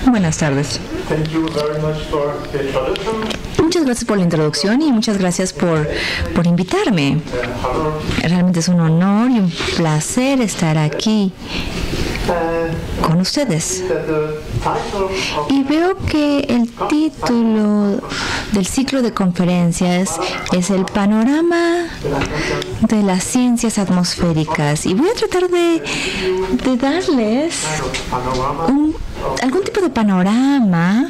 Buenas tardes. Muchas gracias por la introducción y muchas gracias por invitarme. Realmente es un honor y un placer estar aquí con ustedes. Y veo que el título del ciclo de conferencias es el panorama de las ciencias atmosféricas, y voy a tratar de darles algún tipo de panorama,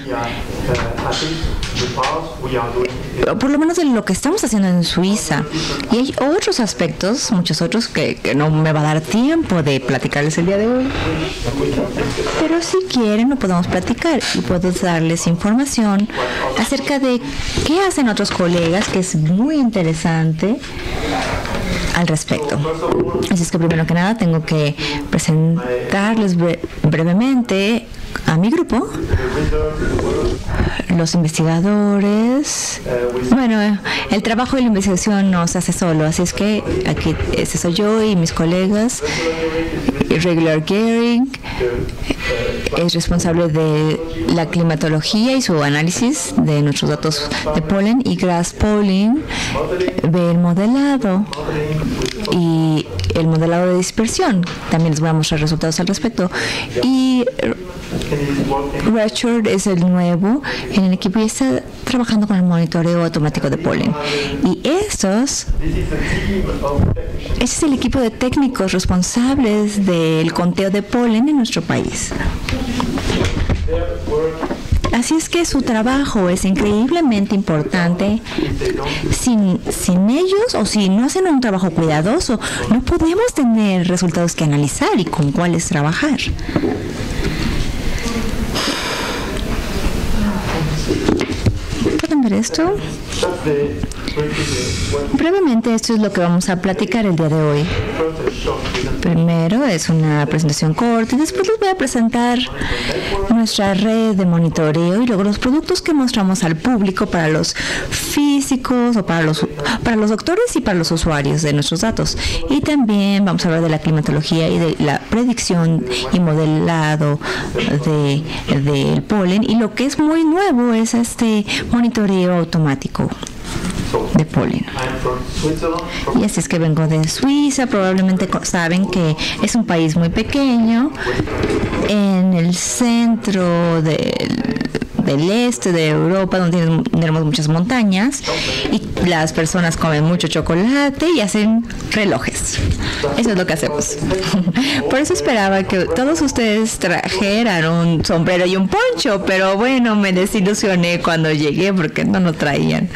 por lo menos de lo que estamos haciendo en Suiza. Y hay otros aspectos, muchos otros, que no me va a dar tiempo de platicarles el día de hoy. Pero si quieren, lo podemos platicar y puedo darles información acerca de qué hacen otros colegas, que es muy interesante al respecto. Así es que primero que nada tengo que presentarles brevemente a mi grupo. Los investigadores. Bueno, el trabajo de la investigación no se hace solo, así es que aquí soy yo y mis colegas. Regular Gehring es responsable de la climatología y su análisis de nuestros datos de polen, y Gras Pauling ve el modelado y el modelado de dispersión. También les voy a mostrar resultados al respecto. Y Richard es el nuevo en el equipo y está trabajando con el monitoreo automático de polen. Y este es el equipo de técnicos responsables del conteo de polen en nuestro país. Así es que su trabajo es increíblemente importante. Sin ellos, o si no hacen un trabajo cuidadoso, no podemos tener resultados que analizar y con cuáles trabajar. ¿Pueden ver esto? Brevemente, esto es lo que vamos a platicar el día de hoy. Primero es una presentación corta y después les voy a presentar nuestra red de monitoreo y luego los productos que mostramos al público para los físicos o para los doctores y para los usuarios de nuestros datos. Y también vamos a hablar de la climatología y de la predicción y modelado del polen, y lo que es muy nuevo es este monitoreo automático de polen. Y así es que vengo de Suiza. Probablemente saben que es un país muy pequeño en el centro del este de Europa, donde tenemos muchas montañas y las personas comen mucho chocolate y hacen relojes. Eso es lo que hacemos. Por eso esperaba que todos ustedes trajeran un sombrero y un poncho, pero bueno, me desilusioné cuando llegué porque no lo traían.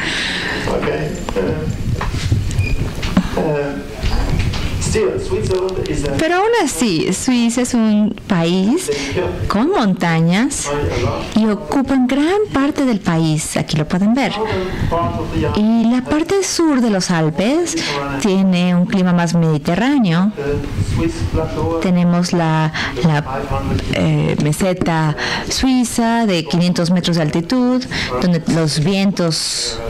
Pero aún así, Suiza es un país con montañas y ocupan gran parte del país. Aquí lo pueden ver. Y la parte sur de los Alpes tiene un clima más mediterráneo. Tenemos la meseta suiza de 500 metros de altitud, donde los vientos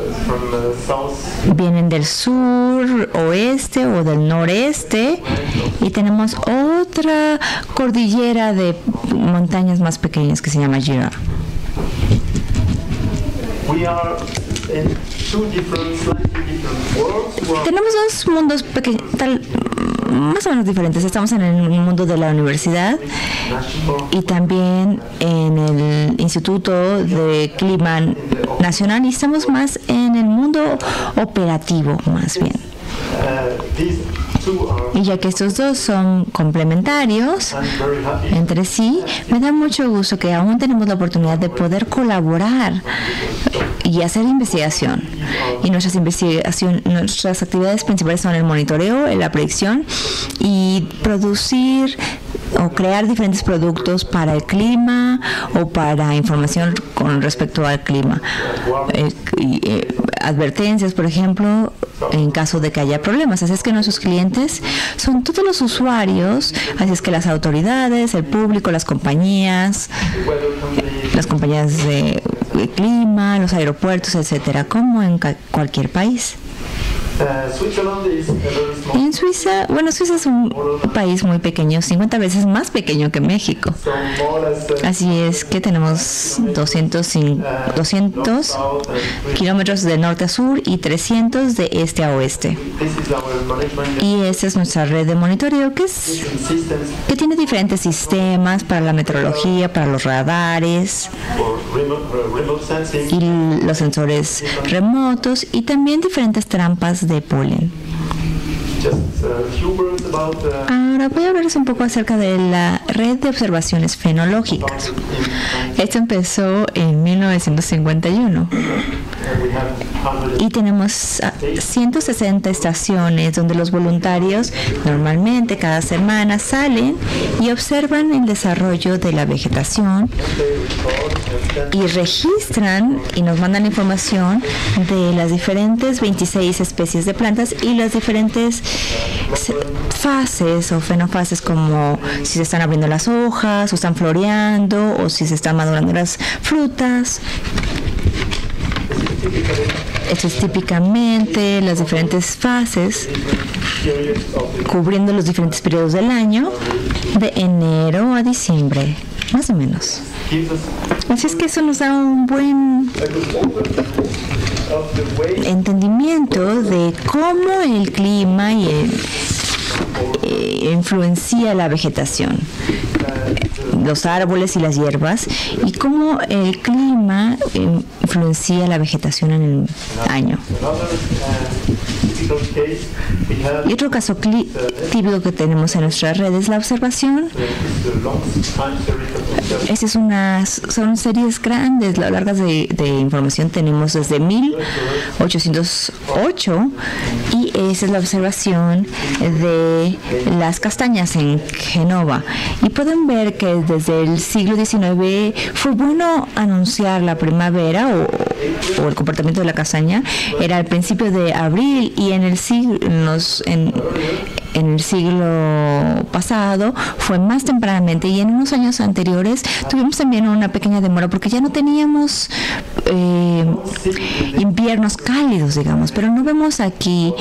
vienen del sur, oeste o del noreste. Y tenemos otra cordillera de montañas más pequeñas que se llama Jura. Tenemos dos mundos más o menos diferentes. Estamos en el mundo de la universidad y también en el Instituto de Clima Nacional, y estamos más en el mundo operativo, más bien. Y ya que estos dos son complementarios entre sí, me da mucho gusto que aún tenemos la oportunidad de poder colaborar y hacer investigación. Y nuestras actividades principales son el monitoreo, la predicción y producir o crear diferentes productos para el clima o para información con respecto al clima. Advertencias, por ejemplo, en caso de que haya problemas. Así es que nuestros clientes son todos los usuarios, así es que las autoridades, el público, las compañías de clima, los aeropuertos, etcétera, como en cualquier país. En Suiza, bueno, Suiza es un país muy pequeño, 50 veces más pequeño que México. Así es que tenemos 200 kilómetros de norte a sur y 300 de este a oeste. Y esa es nuestra red de monitoreo que tiene diferentes sistemas para la meteorología, para los radares y los sensores remotos y también diferentes trampas de polen. Ahora voy a hablarles un poco acerca de la red de observaciones fenológicas. Esto empezó en 1951 y tenemos 160 estaciones donde los voluntarios normalmente cada semana salen y observan el desarrollo de la vegetación y registran y nos mandan información de las diferentes 26 especies de plantas y las diferentes fases o fenofases, como si se están abriendo las hojas o están floreando o si se están madurando las frutas. Esto es típicamente las diferentes fases cubriendo los diferentes periodos del año de enero a diciembre, más o menos. Así es que eso nos da un buen entendimiento de cómo el clima influencia la vegetación, los árboles y las hierbas, y cómo el clima influencia la vegetación en el año. Y otro caso típico que tenemos en nuestra red es la observación. Son series grandes, largas de información. Tenemos desde 1808 y esa es la observación de las castañas en Genova. Y pueden ver que desde el siglo XIX fue bueno anunciar la primavera o el comportamiento de la castaña. Era al principio de abril y en el siglo pasado fue más tempranamente, y en unos años anteriores tuvimos también una pequeña demora porque ya no teníamos inviernos cálidos, digamos, pero no vemos aquí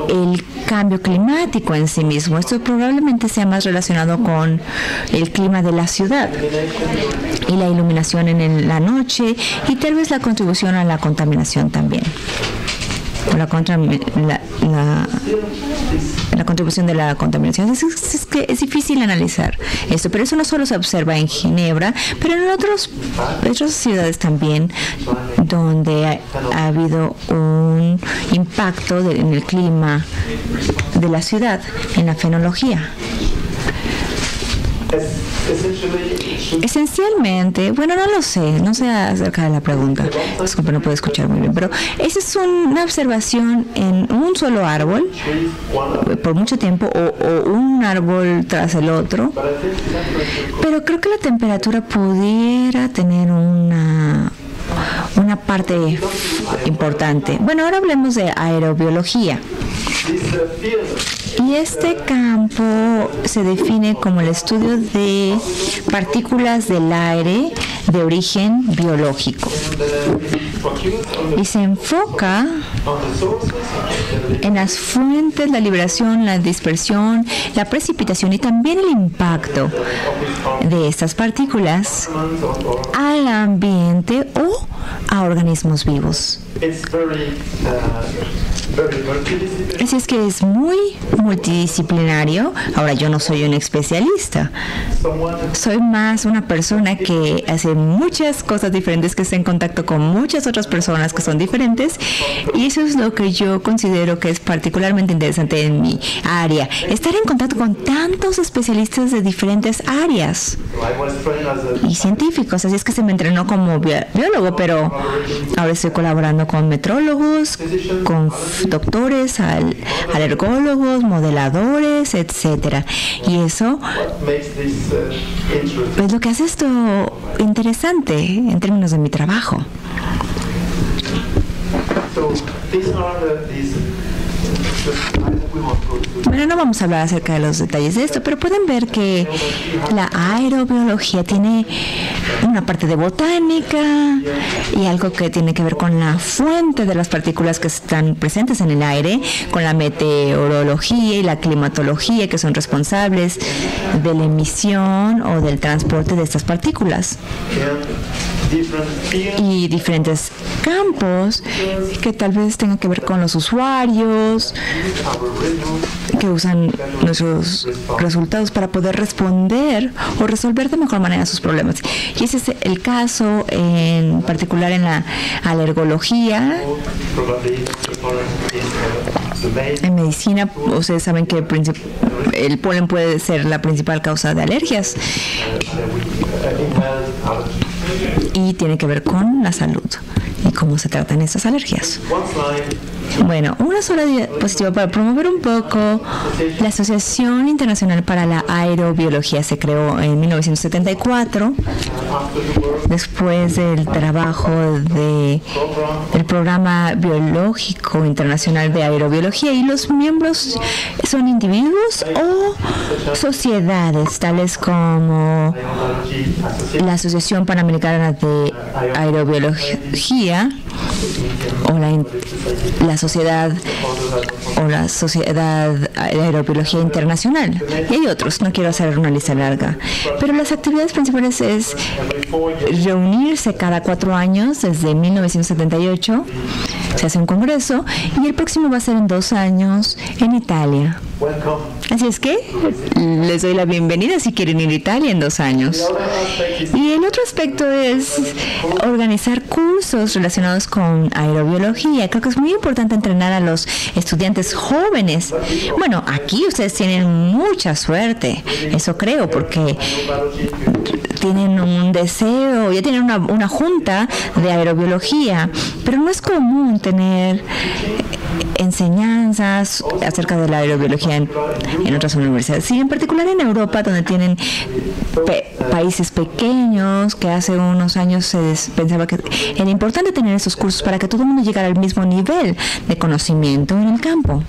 el cambio climático en sí mismo. Esto probablemente sea más relacionado con el clima de la ciudad y la iluminación en la noche y tal vez la contribución a la contaminación también. La contribución de la contaminación. Es que es difícil analizar esto, pero eso no solo se observa en Ginebra, pero en otras ciudades también, donde ha habido un impacto en el clima de la ciudad, en la fenología. Esencialmente, bueno, no lo sé, no sé acerca de la pregunta, disculpe, no puedo escuchar muy bien, pero esa es una observación en un solo árbol por mucho tiempo o un árbol tras el otro, pero creo que la temperatura pudiera tener una parte importante. Bueno, ahora hablemos de aerobiología. Y este campo se define como el estudio de partículas del aire de origen biológico. Y se enfoca en las fuentes, la liberación, la dispersión, la precipitación y también el impacto de estas partículas al ambiente o a organismos vivos. Así es que es muy multidisciplinario. Ahora, yo no soy un especialista, soy más una persona que hace muchas cosas diferentes, que está en contacto con muchas otras personas que son diferentes, y eso es lo que yo considero que es particularmente interesante en mi área, estar en contacto con tantos especialistas de diferentes áreas y científicos. Así es que se me entrenó como biólogo, pero ahora estoy colaborando con metrólogos, con doctores, alergólogos, modeladores, etcétera. Y eso es lo que hace esto interesante en términos de mi trabajo. Bueno, no vamos a hablar acerca de los detalles de esto, pero pueden ver que la aerobiología tiene una parte de botánica y algo que tiene que ver con la fuente de las partículas que están presentes en el aire, con la meteorología y la climatología, que son responsables de la emisión o del transporte de estas partículas. Y diferentes campos que tal vez tengan que ver con los usuarios que usan nuestros resultados para poder responder o resolver de mejor manera sus problemas. Y ese es el caso en particular en la alergología. En medicina, ustedes saben que el polen puede ser la principal causa de alergias y tiene que ver con la salud y cómo se tratan estas alergias. Bueno, una sola diapositiva para promover un poco. La Asociación Internacional para la Aerobiología se creó en 1974 después del trabajo del Programa Biológico Internacional de Aerobiología, y los miembros son individuos o sociedades tales como la Asociación Panamericana de Aerobiología o la Sociedad de Aerobiología Internacional, y hay otros, no quiero hacer una lista larga, pero las actividades principales es reunirse cada 4 años desde 1978, se hace un congreso, y el próximo va a ser en 2 años en Italia. Así es que les doy la bienvenida si quieren ir a Italia en 2 años. Y el otro aspecto es organizar cursos relacionados con aerobiología. Creo que es muy importante entrenar a los estudiantes jóvenes. Bueno, aquí ustedes tienen mucha suerte, eso creo, porque tienen un deseo, ya tienen una junta de aerobiología, pero no es común tener enseñanzas acerca de la aerobiología en otras universidades, y en particular en Europa, donde tienen países pequeños, que hace unos años se pensaba que era importante tener esos cursos para que todo el mundo llegara al mismo nivel de conocimiento en el campo.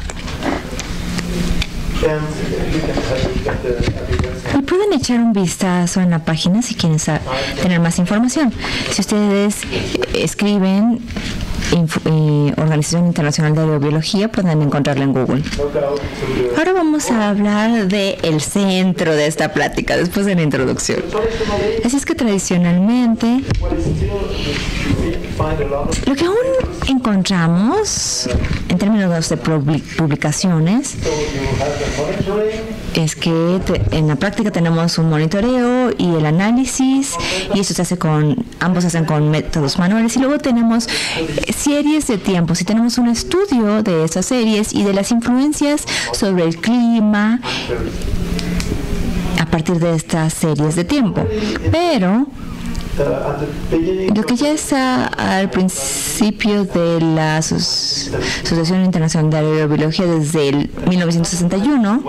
Y pueden echar un vistazo en la página si quieren tener más información. Si ustedes escriben Organización Internacional de Aerobiología, pueden encontrarla en Google. Ahora vamos a hablar del centro de esta plática después de la introducción. Así es que tradicionalmente lo que aún encontramos en términos de publicaciones es que en la práctica tenemos un monitoreo y el análisis, y eso se hace ambos se hacen con métodos manuales, y luego tenemos series de tiempos y tenemos un estudio de esas series y de las influencias sobre el clima a partir de estas series de tiempo. Pero lo que ya está al principio de la Asociación Internacional de Aerobiología desde el 1961,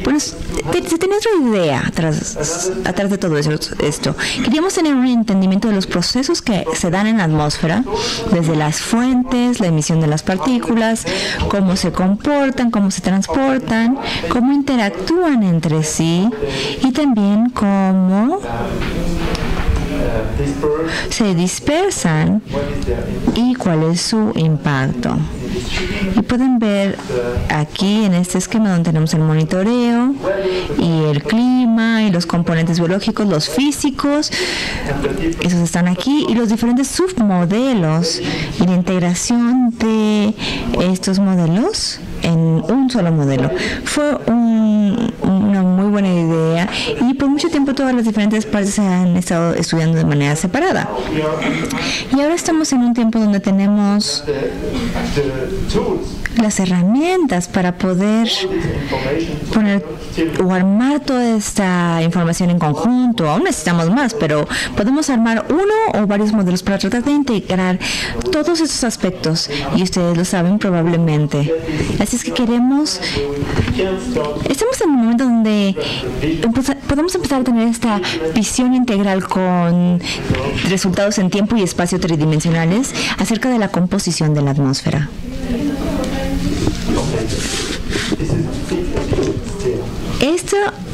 pues se tenía otra idea atrás de todo esto. Queríamos tener un entendimiento de los procesos que se dan en la atmósfera, desde las fuentes, la emisión de las partículas, cómo se comportan, cómo se transportan, cómo interactúan entre sí, y también cómo se dispersan y cuál es su impacto. Y pueden ver aquí en este esquema donde tenemos el monitoreo y el clima y los componentes biológicos, los físicos, esos están aquí, y los diferentes submodelos y la integración de estos modelos en un solo modelo. Fue una muy buena idea, y por mucho tiempo todas las diferentes partes se han estado estudiando de manera separada. Y ahora estamos en un tiempo donde tenemos las herramientas para poder poner o armar toda esta información en conjunto. Aún necesitamos más, pero podemos armar uno o varios modelos para tratar de integrar todos estos aspectos, y ustedes lo saben probablemente. Así es que estamos en un momento donde podemos empezar a tener esta visión integral con resultados en tiempo y espacio tridimensionales acerca de la composición de la atmósfera.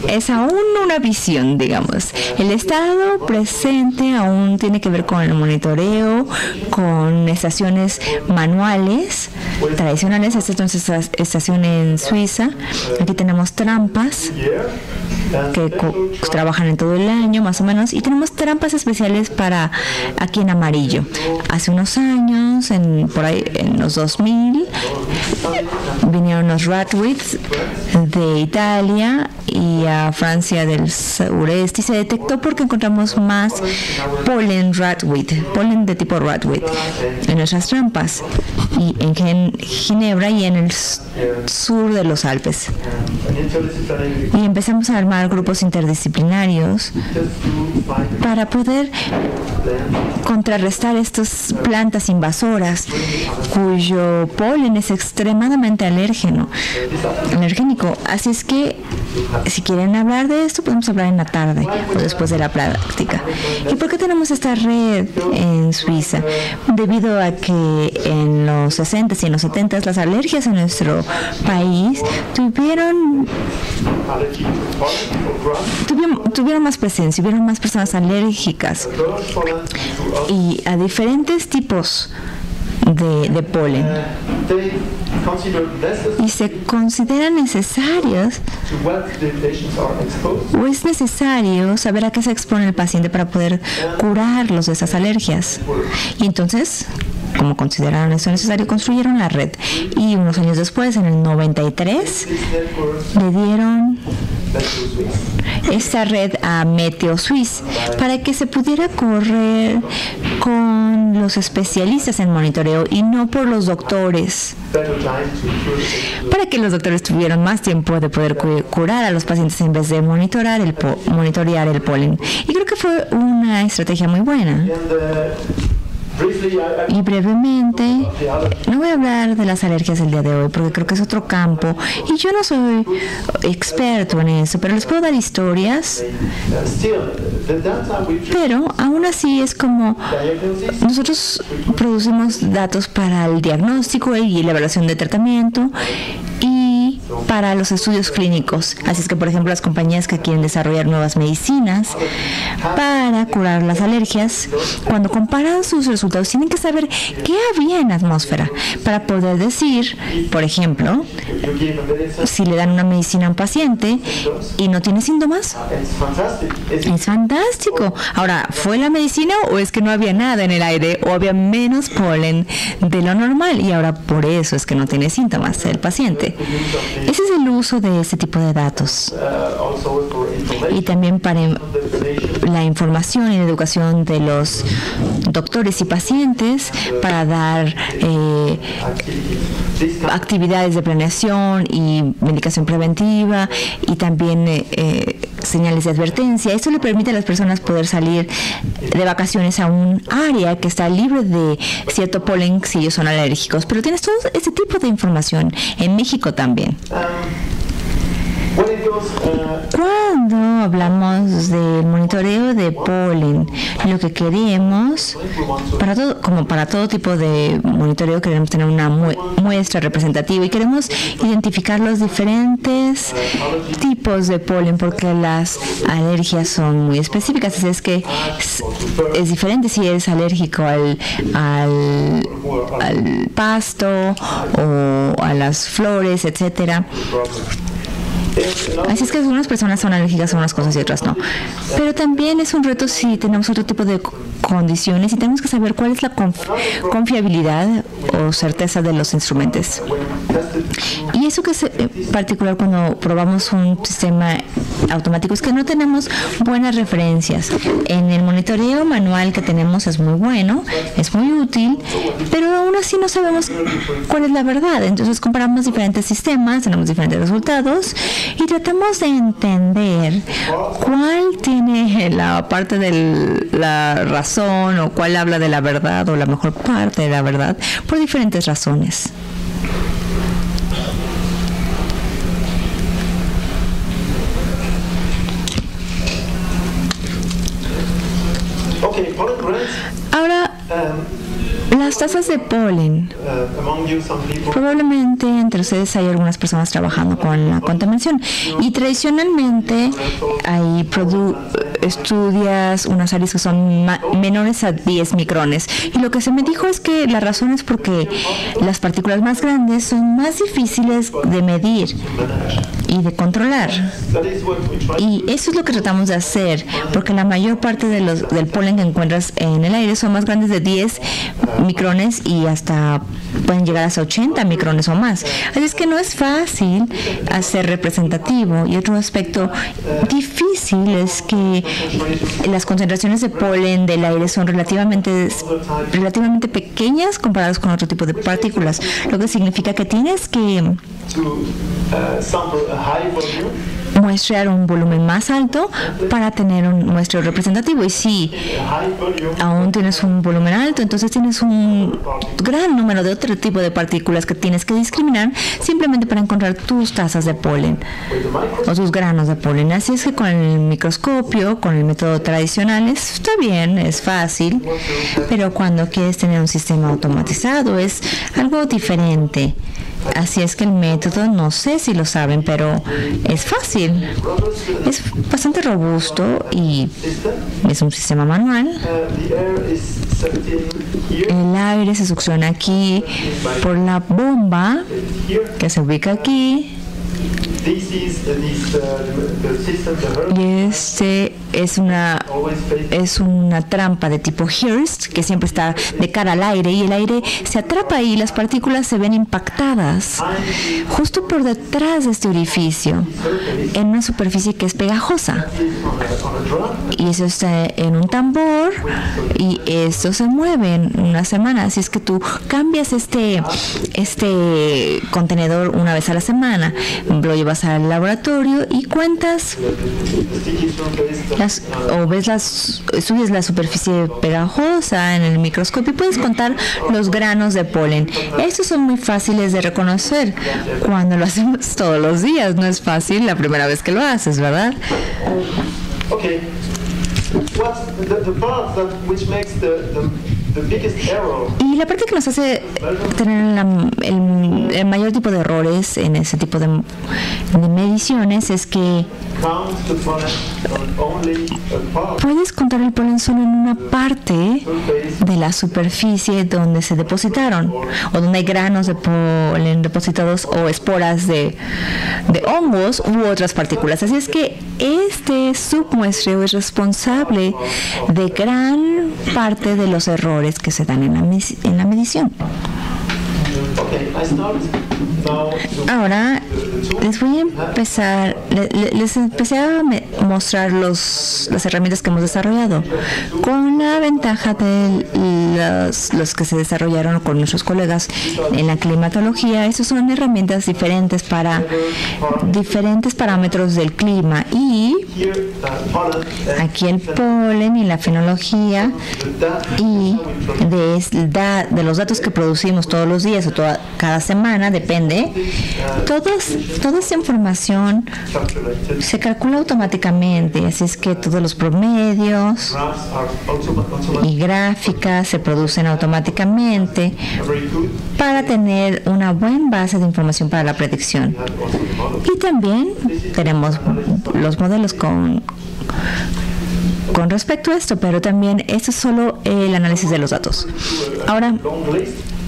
es aún una visión, digamos. El estado presente aún tiene que ver con el monitoreo, con estaciones manuales tradicionales. Esta es nuestra estación en Suiza. Aquí tenemos trampas que trabajan en todo el año, más o menos, y tenemos trampas especiales para aquí en amarillo. Hace unos años, por ahí en los 2000, vinieron los Radwitz de Italia y a Francia del sureste, y se detectó porque encontramos más polen Radwitz, polen de tipo Radwitz en nuestras trampas, y en Ginebra y en el sur de los Alpes. Y empezamos a armar grupos interdisciplinarios para poder contrarrestar estas plantas invasoras cuyo polen es extremadamente alergénico. Así es que si quieren hablar de esto, podemos hablar en la tarde o después de la práctica. ¿Y por qué tenemos esta red en Suiza? Debido a que en los 60s y en los 70s las alergias en nuestro país tuvieron más presencia, hubieron más personas alérgicas y a diferentes tipos de polen, y se consideran necesarios o es necesario saber a qué se expone el paciente para poder curarlos de esas alergias. Y entonces, como consideraron eso necesario, construyeron la red, y unos años después, en el 93, le dieron esta red a Meteo Suisse para que se pudiera correr con los especialistas en monitoreo y no por los doctores, para que los doctores tuvieran más tiempo de poder curar a los pacientes en vez de monitorear el polen. Y creo que fue una estrategia muy buena. Y brevemente, no voy a hablar de las alergias el día de hoy porque creo que es otro campo y yo no soy experto en eso, pero les puedo dar historias. Pero aún así es como nosotros producimos datos para el diagnóstico y la evaluación de tratamiento y para los estudios clínicos. Así es que, por ejemplo, las compañías que quieren desarrollar nuevas medicinas para curar las alergias, cuando comparan sus resultados, tienen que saber qué había en la atmósfera para poder decir, por ejemplo, si le dan una medicina a un paciente y no tiene síntomas. Es fantástico. Ahora, ¿fue la medicina o es que no había nada en el aire o había menos polen de lo normal y ahora por eso es que no tiene síntomas el paciente? Ese es el uso de este tipo de datos. Y también para la información y la educación de los doctores y pacientes, para dar actividades de planeación y medicación preventiva y también señales de advertencia. Esto le permite a las personas poder salir de vacaciones a un área que está libre de cierto polen si ellos son alérgicos. Pero tienes todo este tipo de información en México también. Cuando hablamos del monitoreo de polen, lo que queremos, para todo tipo de monitoreo, queremos tener una muestra representativa y queremos identificar los diferentes tipos de polen porque las alergias son muy específicas. Así es que es diferente si eres alérgico al pasto o a las flores, etcétera. Así es que algunas personas son alérgicas a unas cosas y otras no. Pero también es un reto si tenemos otro tipo de condiciones y tenemos que saber cuál es la confiabilidad o certeza de los instrumentos. Y eso que es particular cuando probamos un sistema automático es que no tenemos buenas referencias. En el monitoreo manual que tenemos es muy bueno, es muy útil, pero aún así no sabemos cuál es la verdad. Entonces comparamos diferentes sistemas, tenemos diferentes resultados y tratamos de entender cuál tiene la parte de la razón o cuál habla de la verdad o la mejor parte de la verdad por diferentes razones. Ahora, Las tasas de polen. Probablemente entre ustedes hay algunas personas trabajando con la contaminación y tradicionalmente hay estudias unas áreas que son menores a 10 micrones y lo que se me dijo es que la razón es porque las partículas más grandes son más difíciles de medir y de controlar, y eso es lo que tratamos de hacer porque la mayor parte del polen que encuentras en el aire son más grandes de 10 micrones y hasta pueden llegar hasta 80 micrones o más. Así es que no es fácil hacer representativo. Y otro aspecto difícil es que las concentraciones de polen del aire son relativamente pequeñas comparadas con otro tipo de partículas, lo que significa que tienes que muestrear un volumen más alto para tener un muestreo representativo. Y si aún tienes un volumen alto, entonces tienes un gran número de otro tipo de partículas que tienes que discriminar simplemente para encontrar tus tazas de polen o tus granos de polen. Así es que con el microscopio, con el método tradicional, está bien, es fácil, pero cuando quieres tener un sistema automatizado es algo diferente. Así es que el método, no sé si lo saben, pero es fácil. Es bastante robusto y es un sistema manual. El aire se succiona aquí por la bomba que se ubica aquí. Y este es una trampa de tipo Hearst que siempre está de cara al aire y el aire se atrapa y las partículas se ven impactadas justo por detrás de este orificio en una superficie que es pegajosa, y eso está en un tambor y esto se mueve en una semana. Así es que tú cambias este contenedor una vez a la semana, lo llevas al laboratorio y cuentas estudias la superficie pegajosa en el microscopio y puedes contar los granos de polen. Estos son muy fáciles de reconocer cuando lo hacemos todos los días. No es fácil la primera vez que lo haces, ¿verdad? Okay. What's the part that which makes the biggest error? Y la parte que nos hace tener el mayor tipo de errores en ese tipo de mediciones es que puedes contar el polen solo en una parte de la superficie donde se depositaron o donde hay granos de polen depositados o esporas de hongos u otras partículas. Así es que este submuestreo es responsable de gran parte de los errores que se dan en la medición. Ahora les empecé a mostrar las herramientas que hemos desarrollado con la ventaja de los que se desarrollaron con nuestros colegas en la climatología. Esas son herramientas diferentes para diferentes parámetros del clima, y aquí el polen y la fenología y de los datos que producimos todos los días o cada semana, depende. Toda esta información se calcula automáticamente, así es que todos los promedios y gráficas se producen automáticamente para tener una buena base de información para la predicción. Y también tenemos los modelos con respecto a esto, pero también esto es solo el análisis de los datos. Ahora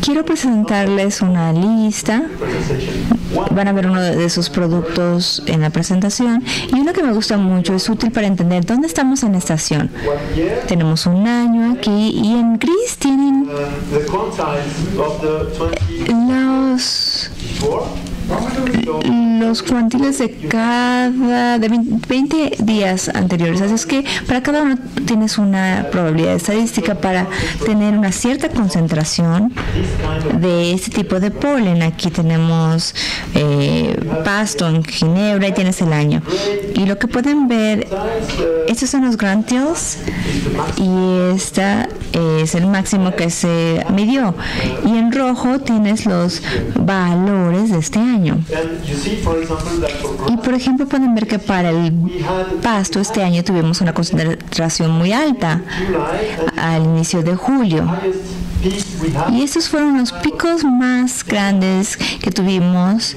quiero presentarles una lista. Van a ver uno de esos productos en la presentación, y uno que me gusta mucho, es útil para entender dónde estamos en la estación. Tenemos un año aquí y en gris tienen los cuantiles de 20 días anteriores. Así es que para cada uno tienes una probabilidad estadística para tener una cierta concentración de este tipo de polen. Aquí tenemos pasto en Ginebra y tienes el año. Y lo que pueden ver, estos son los grantiles y esta es el máximo que se midió. Y en rojo tienes los valores de este año. Y por ejemplo pueden ver que para el pasto este año tuvimos una concentración muy alta al inicio de julio. Y estos fueron los picos más grandes que tuvimos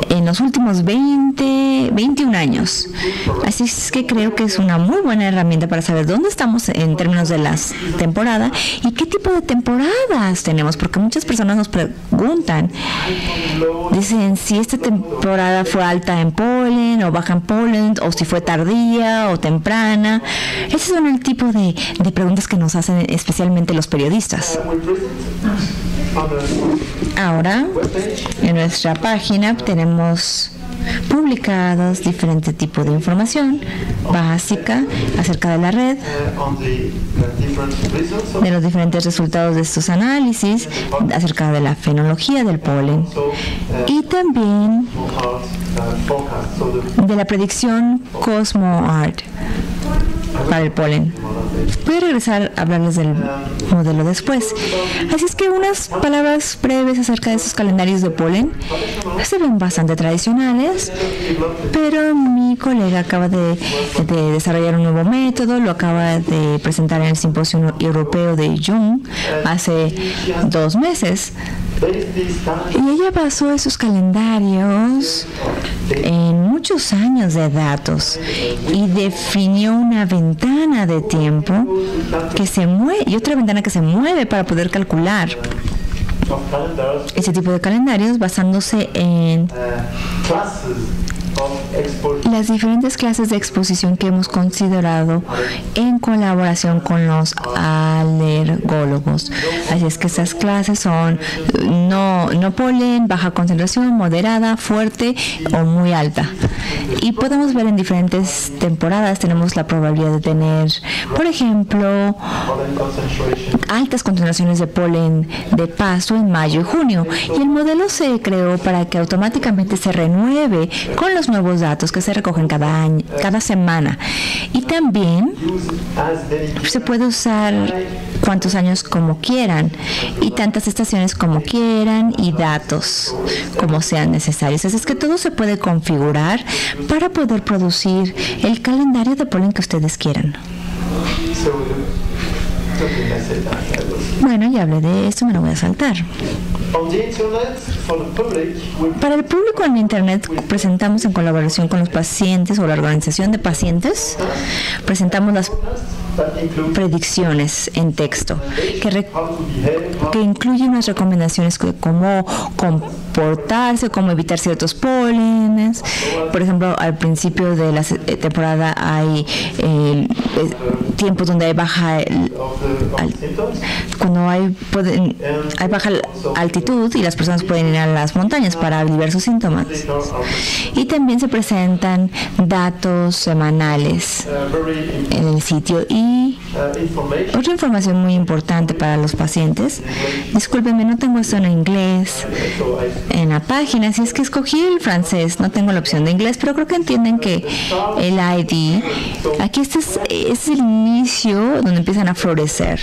en los últimos 21 años. Así es que creo que es una muy buena herramienta para saber dónde estamos en términos de la temporada y qué tipo de temporadas tenemos, porque muchas personas nos preguntan, dicen si esta temporada fue alta en polen o baja en polen, o si fue tardía o temprana. Esos son el tipo de preguntas que nos hacen especialmente los periodistas. Ahora, en nuestra página tenemos publicados diferentes tipos de información básica acerca de la red, de los diferentes resultados de estos análisis, acerca de la fenología del polen y también de la predicción CosmoArt para el polen. Voy a regresar a hablarles del modelo después. Así es que unas palabras breves acerca de esos calendarios de polen. Se ven bastante tradicionales, pero mi colega acaba de desarrollar un nuevo método, lo acaba de presentar en el Simposio Europeo de Jung hace 2 meses. Y ella basó esos calendarios en muchos años de datos y definió una ventana de tiempo que se mueve y otra ventana que se mueve para poder calcular ese tipo de calendarios basándose en las diferentes clases de exposición que hemos considerado en colaboración con los alergólogos. Así es que estas clases son no polen, baja concentración, moderada, fuerte o muy alta. Y podemos ver en diferentes temporadas tenemos la probabilidad de tener, por ejemplo, altas concentraciones de polen de pasto en mayo y junio. Y el modelo se creó para que automáticamente se renueve con los nuevos datos que se recogen cada semana. Y también se puede usar cuantos años como quieran y tantas estaciones como quieran y datos como sean necesarios. Así es que todo se puede configurar para poder producir el calendario de polen que ustedes quieran. Bueno, ya hablé de esto, me lo voy a saltar. Para el público en Internet presentamos en colaboración con los pacientes o la organización de pacientes, presentamos las predicciones en texto que incluyen unas recomendaciones de cómo comportarse, cómo evitar ciertos pólenes. Por ejemplo, al principio de la temporada hay tiempos donde hay baja cuando hay baja altitud y las personas pueden ir a las montañas para aliviar sus síntomas. Y también se presentan datos semanales en el sitio. Y otra información muy importante para los pacientes, discúlpenme, no tengo esto en inglés en la página, así es que escogí el francés, no tengo la opción de inglés, pero creo que entienden que el ID, aquí este es el inicio donde empiezan a florecer.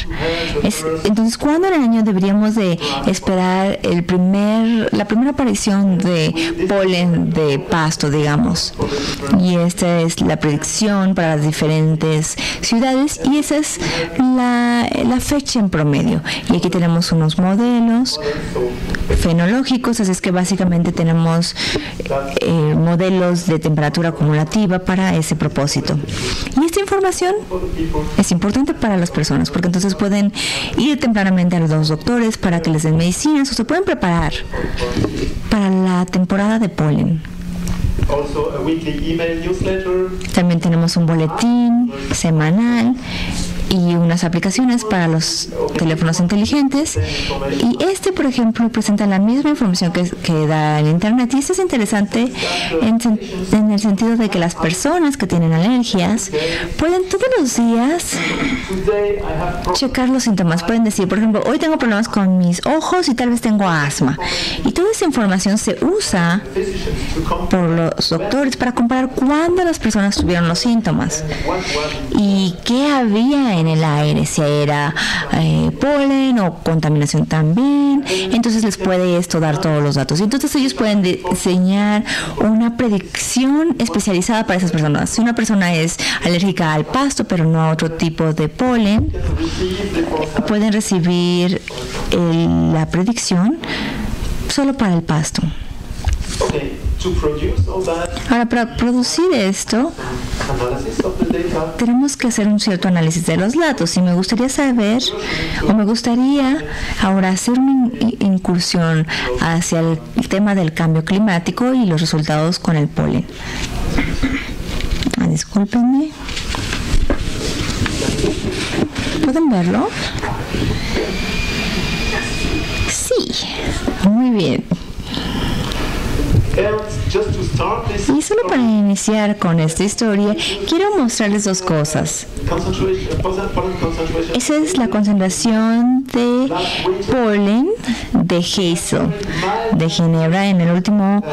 Entonces, ¿cuándo en el año deberíamos de esperar la primera aparición de polen de pasto, digamos? Y esta es la predicción para las diferentes ciudades y esa es la fecha en promedio. Y aquí tenemos unos modelos fenológicos, así es que básicamente tenemos modelos de temperatura acumulativa para ese propósito. Y esta información es importante para las personas porque entonces pueden ir tempranamente a los doctores para que les den medicinas o se pueden preparar para la temporada de polen. También tenemos un boletín semanal y unas aplicaciones para los teléfonos inteligentes. Y por ejemplo, presenta la misma información que da el Internet. Y esto es interesante en el sentido de que las personas que tienen alergias pueden todos los días checar los síntomas. Pueden decir, por ejemplo, hoy tengo problemas con mis ojos y tal vez tengo asma. Y toda esa información se usa por los doctores para comparar cuándo las personas tuvieron los síntomas y qué había en el aire, si era polen o contaminación también. Entonces les puede esto dar todos los datos. Y entonces ellos pueden diseñar una predicción especializada para esas personas. Si una persona es alérgica al pasto, pero no a otro tipo de polen, pueden recibir la predicción solo para el pasto. Ahora, para producir esto, tenemos que hacer un cierto análisis de los datos. Y me gustaría saber, o me gustaría ahora hacer una incursión hacia el tema del cambio climático y los resultados con el polen. Discúlpenme. ¿Pueden verlo? Sí, muy bien. Y solo para iniciar con esta historia, quiero mostrarles dos cosas. Esa es la concentración de polen de Hazel, de Ginebra, en el último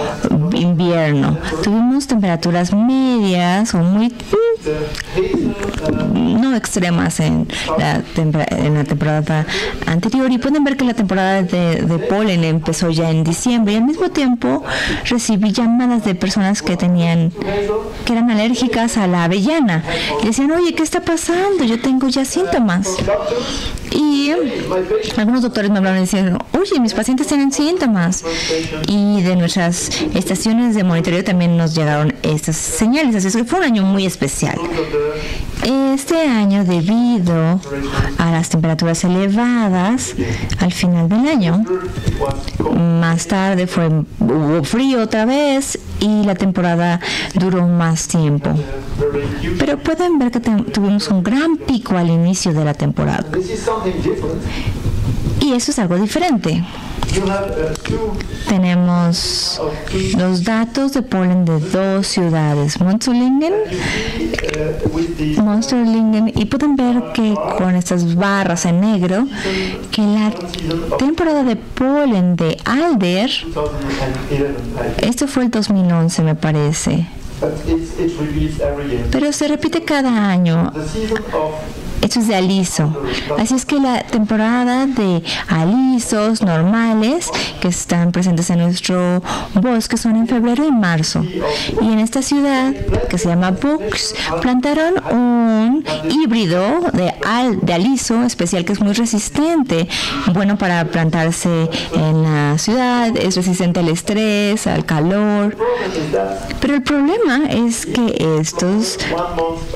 invierno. Tuvimos temperaturas medias o muy no extremas en la temporada anterior, y pueden ver que la temporada de polen empezó ya en diciembre, y al mismo tiempo recibí llamadas de personas que eran alérgicas a la avellana y decían: oye, ¿qué está pasando? Yo tengo ya síntomas. Y algunos doctores me hablaron diciendo: oye, mis pacientes tienen síntomas. Y de nuestras estaciones de monitoreo también nos llegaron estas señales. Así que fue un año muy especial. Este año, debido a las temperaturas elevadas al final del año, más tarde hubo frío otra vez y la temporada duró más tiempo. Pero pueden ver que tuvimos un gran pico al inicio de la temporada. Y eso es algo diferente. Tenemos los datos de polen de dos ciudades, Münsterlingen, y pueden ver que con estas barras en negro, que la temporada de polen de Alder, esto fue el 2011 me parece, pero se repite cada año. Esto es de aliso. Así es que la temporada de alisos normales que están presentes en nuestro bosque son en febrero y marzo. Y en esta ciudad, que se llama Bux, plantaron un híbrido de aliso especial que es muy resistente. Bueno para plantarse en la ciudad, es resistente al estrés, al calor. Pero el problema es que estos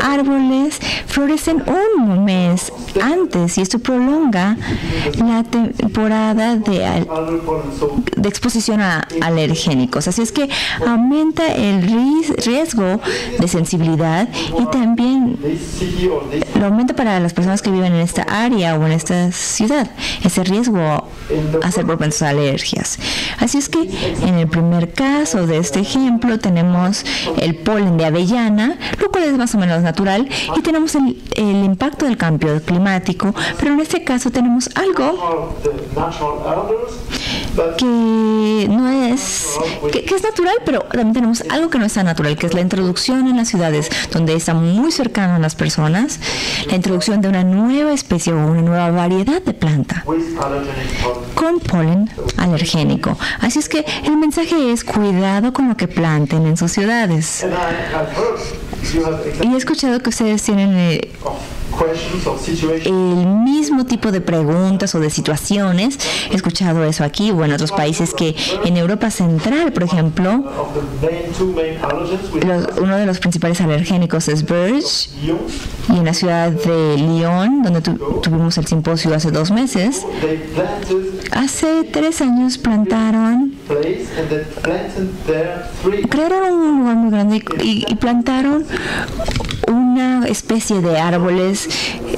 árboles florecen un mes antes, y esto prolonga la temporada de exposición a alergénicos. Así es que aumenta el riesgo de sensibilidad, y también lo aumenta para las personas que viven en esta área o en esta ciudad, ese riesgo a ser propensos a alergias. Así es que en el primer caso de este ejemplo tenemos el polen de avellana, lo cual es más o menos natural, y tenemos el impacto del cambio climático, pero en este caso tenemos algo que no es, que es natural, pero también tenemos algo que no es tan natural, que es la introducción en las ciudades, donde está muy cercano a las personas, la introducción de una nueva especie o una nueva variedad de planta con polen alergénico. Así es que el mensaje es: cuidado con lo que planten en sus ciudades. Y he escuchado que ustedes tienen el mismo tipo de preguntas o de situaciones. He escuchado eso aquí o en otros países, que en Europa Central, por ejemplo, uno de los principales alergénicos es birch, y en la ciudad de Lyon, donde tuvimos el simposio hace 2 meses, hace 3 años crearon un lugar muy grande y plantaron una especie de árboles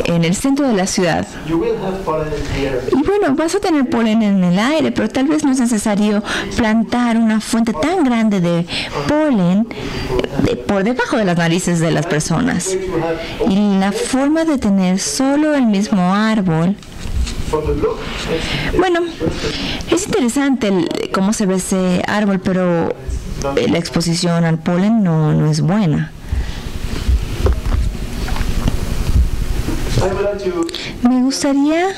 en el centro de la ciudad. Y bueno, vas a tener polen en el aire, pero tal vez no es necesario plantar una fuente tan grande de polen por debajo de las narices de las personas. Y la forma de tener solo el mismo árbol, bueno, es interesante cómo se ve ese árbol, pero la exposición al polen no es buena. Me gustaría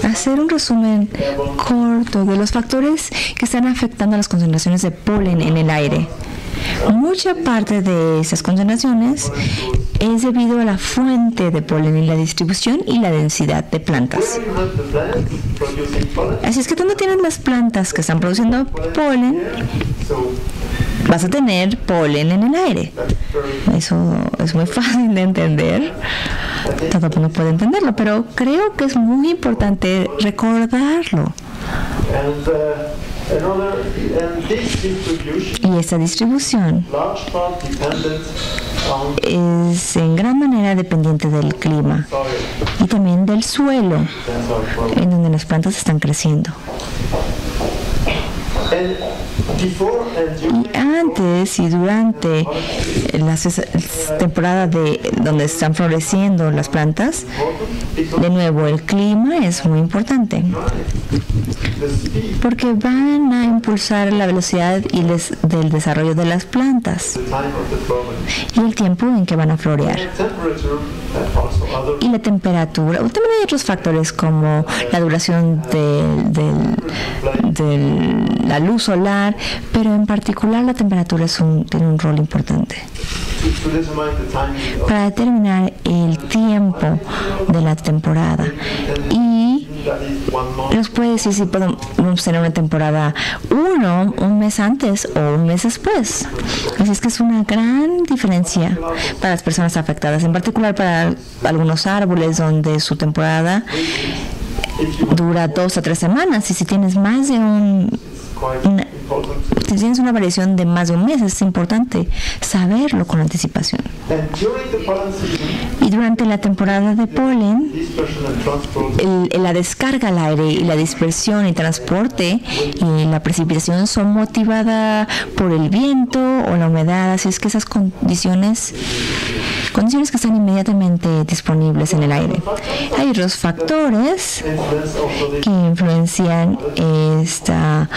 hacer un resumen corto de los factores que están afectando a las concentraciones de polen en el aire. Mucha parte de esas concentraciones es debido a la fuente de polen y la distribución y la densidad de plantas. Así es que cuando tienes las plantas que están produciendo polen, vas a tener polen en el aire. Eso es muy fácil de entender. Todo el mundo puede entenderlo, pero creo que es muy importante recordarlo. Y esta distribución es en gran manera dependiente del clima y también del suelo en donde las plantas están creciendo. Y antes y durante la temporada donde están floreciendo las plantas, de nuevo el clima es muy importante porque van a impulsar la velocidad del desarrollo de las plantas y el tiempo en que van a florear. Y la temperatura. También hay otros factores como la duración de la luz solar, pero en particular la temperatura tiene un rol importante para determinar el tiempo de la temporada. Y nos puede decir si podemos tener una temporada un mes antes o un mes después. Así es que es una gran diferencia para las personas afectadas, en particular para algunos árboles donde su temporada dura 2 a 3 semanas, y si tienes más de si tienes una variación de más de un mes, es importante saberlo con anticipación. Y durante la temporada de polen, la descarga al aire y la dispersión y transporte y la precipitación son motivadas por el viento o la humedad, así es que esas condiciones que están inmediatamente disponibles en el aire. Hay otros factores que influencian esta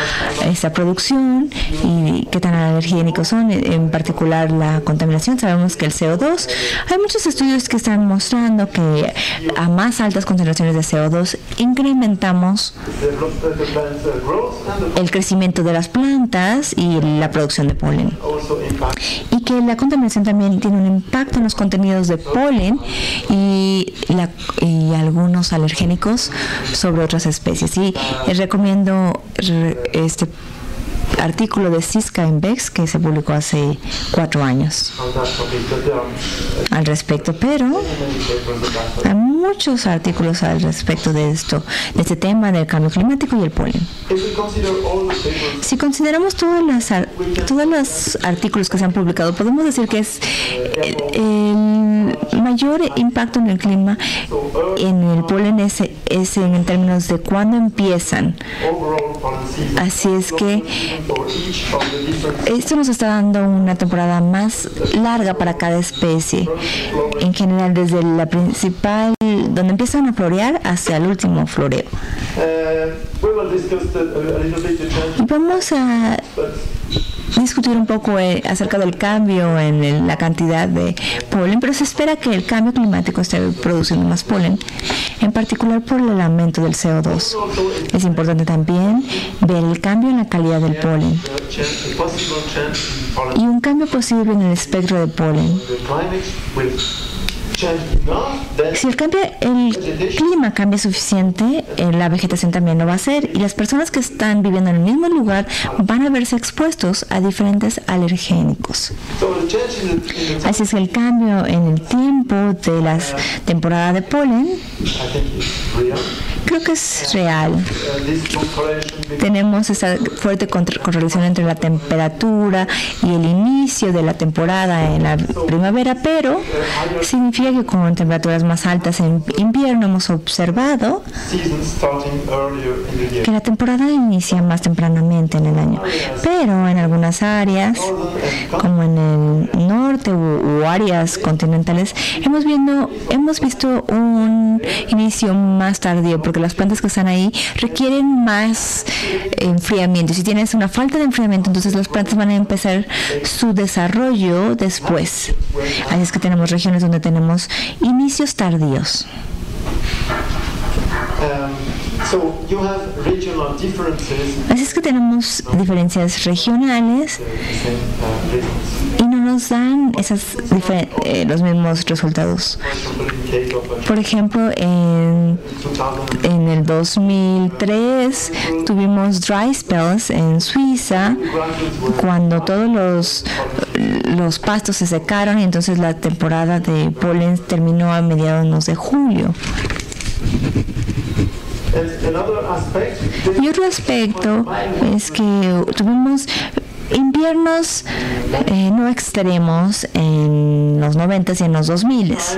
producción y qué tan alergénicos son, en particular la contaminación. Sabemos que el CO2, hay muchos estudios que están mostrando que a más altas concentraciones de CO2 incrementamos el crecimiento de las plantas y la producción de polen, y que la contaminación también tiene un impacto en los contenidos de polen y algunos alergénicos sobre otras especies. Y les recomiendo este artículo de Siska en Bex que se publicó hace 4 años al respecto, pero hay muchos artículos al respecto de este tema del cambio climático y el polen. Si consideramos todos los artículos que se han publicado, podemos decir que es el mayor impacto en el clima en el polen es en términos de cuándo empiezan. Así es que esto nos está dando una temporada más larga para cada especie, en general desde la principal, donde empiezan a florear, hasta el último floreo. Y vamos a discutir un poco acerca del cambio en la cantidad de polen, pero se espera que el cambio climático esté produciendo más polen, en particular por el aumento del CO2. Es importante también ver el cambio en la calidad del polen y un cambio posible en el espectro de polen. Si el clima cambia suficiente, la vegetación también lo va a hacer, y las personas que están viviendo en el mismo lugar van a verse expuestos a diferentes alergénicos. Así es que el cambio en el tiempo de la temporada de polen creo que es real. Tenemos esa fuerte correlación entre la temperatura y el inicio de la temporada en la primavera, pero significa significa que con temperaturas más altas en invierno hemos observado que la temporada inicia más tempranamente en el año. Pero en algunas áreas, como en el norte u áreas continentales, hemos visto un inicio más tardío, porque las plantas que están ahí requieren más enfriamiento. Si tienes una falta de enfriamiento, entonces las plantas van a empezar su desarrollo después. Así es que tenemos regiones donde tenemos inicios tardíos. Así es que tenemos diferencias regionales y no nos dan los mismos resultados. Por ejemplo, en el 2003 tuvimos dry spells en Suiza, cuando todos los pastos se secaron y entonces la temporada de polen terminó a mediados de julio. Y otro aspecto es que tuvimos inviernos no extremos en los 90s y en los 2000s.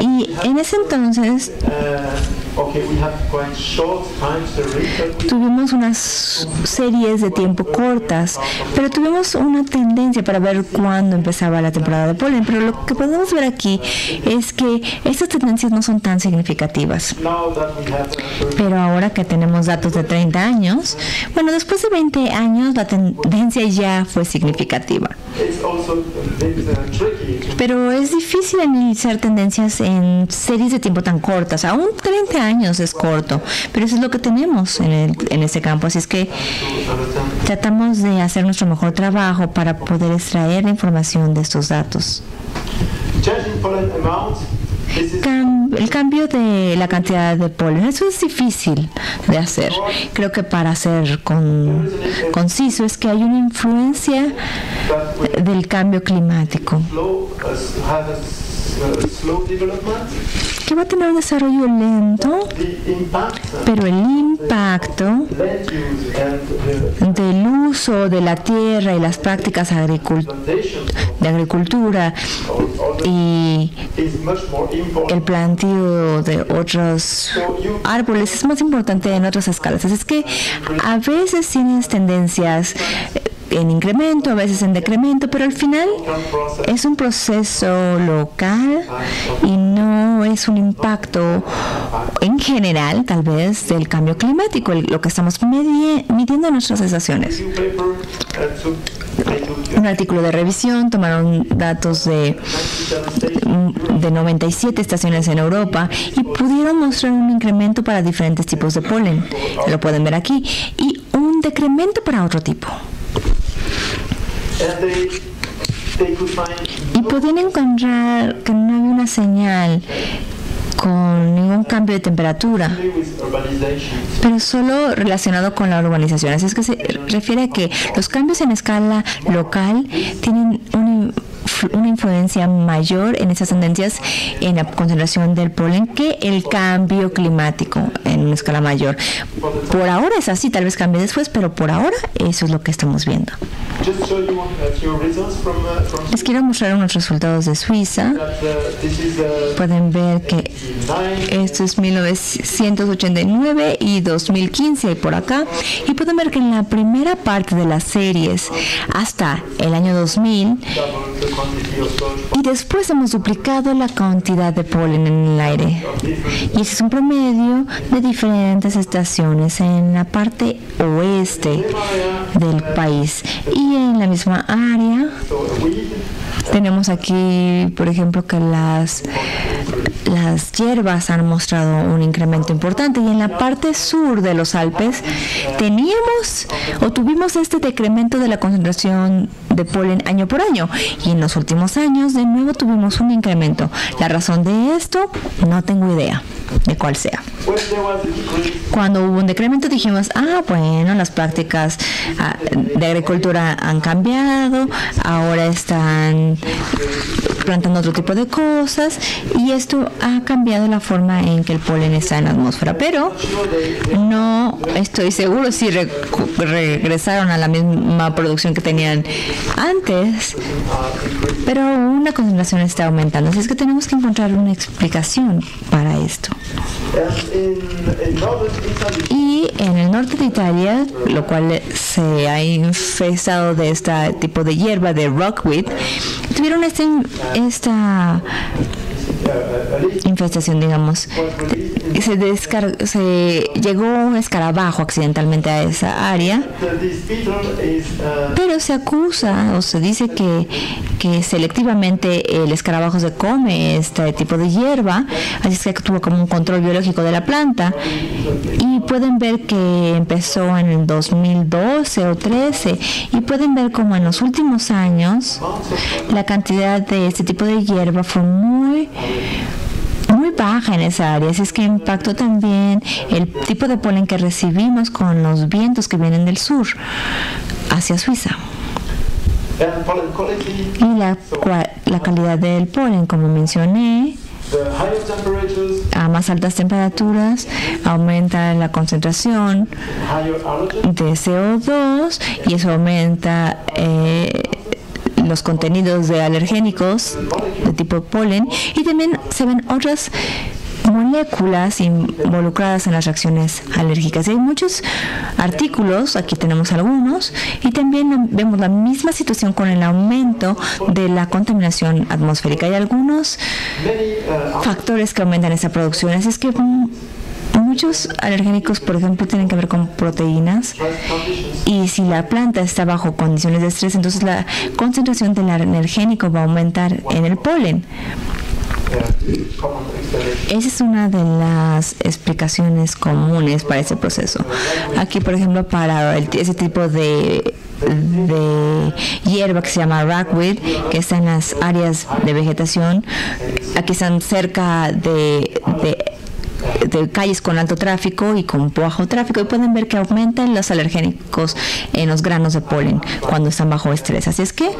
Y en ese entonces tuvimos unas series de tiempo cortas, pero tuvimos una tendencia para ver cuándo empezaba la temporada de polen. Pero lo que podemos ver aquí es que estas tendencias no son tan significativas. Pero ahora que tenemos datos de 30 años, bueno, después de 20 años la tendencia ya fue significativa. Pero es difícil analizar tendencias en series de tiempo tan cortas. Aún 30 años es corto, pero eso es lo que tenemos en este campo. Así es que tratamos de hacer nuestro mejor trabajo para poder extraer la información de estos datos. El cambio de la cantidad de polen, eso es difícil de hacer. Creo que para ser conciso es que hay una influencia del cambio climático que va a tener un desarrollo lento, pero el impacto del uso de la tierra y las prácticas de agricultura y el planteo de otros árboles es más importante en otras escalas. Así es que a veces tienes tendencias en incremento, a veces en decremento, pero al final es un proceso local y no es un impacto en general, tal vez, del cambio climático, lo que estamos midiendo en nuestras estaciones. Un artículo de revisión, tomaron datos de 97 estaciones en Europa y pudieron mostrar un incremento para diferentes tipos de polen, lo pueden ver aquí, y un decremento para otro tipo. Y podían encontrar que no había una señal con ningún cambio de temperatura, pero solo relacionado con la urbanización. Así es que se refiere a que los cambios en escala local tienen una influencia mayor en esas tendencias en la concentración del polen que el cambio climático en una escala mayor. Por ahora es así, tal vez cambie después, pero por ahora eso es lo que estamos viendo. Les quiero mostrar unos resultados de Suiza. Pueden ver que esto es 1989 y 2015 y por acá. Y pueden ver que en la primera parte de las series hasta el año 2000 y después hemos duplicado la cantidad de polen en el aire. Y ese es un promedio de diferentes estaciones en la parte oeste del país. Y en la misma área tenemos aquí, por ejemplo, que las hierbas han mostrado un incremento importante, y en la parte sur de los Alpes tuvimos este decremento de la concentración de polen año por año, y en los últimos años de nuevo tuvimos un incremento. La razón de esto no tengo idea. de cual sea. When there was a decrease, Cuando hubo un decremento dijimos, bueno, las prácticas de agricultura han cambiado, ahora están plantando otro tipo de cosas y esto ha cambiado la forma en que el polen está en la atmósfera, pero no estoy seguro si regresaron a la misma producción que tenían antes, pero una concentración está aumentando, así es que tenemos que encontrar una explicación para esto. and in northern Italy, Y en el norte de Italia, lo cual se ha infestado de este tipo de hierba, de rockweed, tuvieron esta infestación, digamos. Se llegó un escarabajo accidentalmente a esa área, this beetle is pero se acusa o se dice que selectivamente el escarabajo se come este tipo de hierba, así es que actúa como un control biológico de la planta. Y pueden ver que empezó en el 2012 o 13 y pueden ver como en los últimos años la cantidad de este tipo de hierba fue muy baja en esa área, así es que impactó también el tipo de polen que recibimos con los vientos que vienen del sur hacia Suiza. and pollen quality. Y la calidad del polen, como mencioné, The higher temperatures, a más altas temperaturas aumenta la concentración higher allergen, de CO2 y eso aumenta los contenidos de alergénicos de tipo polen, y también se ven otras moléculas involucradas en las reacciones alérgicas. Y hay muchos artículos, aquí tenemos algunos, y también vemos la misma situación con el aumento de la contaminación atmosférica. Hay algunos many factores que aumentan esa producción, así es que muchos alergénicos, por ejemplo, tienen que ver con proteínas, stress conditions, y si la planta está bajo condiciones de estrés, entonces la concentración del alergénico va a aumentar en el polen. common explanation. Esa es una de las explicaciones comunes para ese proceso. Aquí, por ejemplo, para ese tipo de hierba que se llama ragweed, que está en las áreas de vegetación, aquí están cerca de calles con alto tráfico y con bajo tráfico, y pueden ver que aumentan los alergénicos en los granos de polen cuando están bajo estrés. Así es que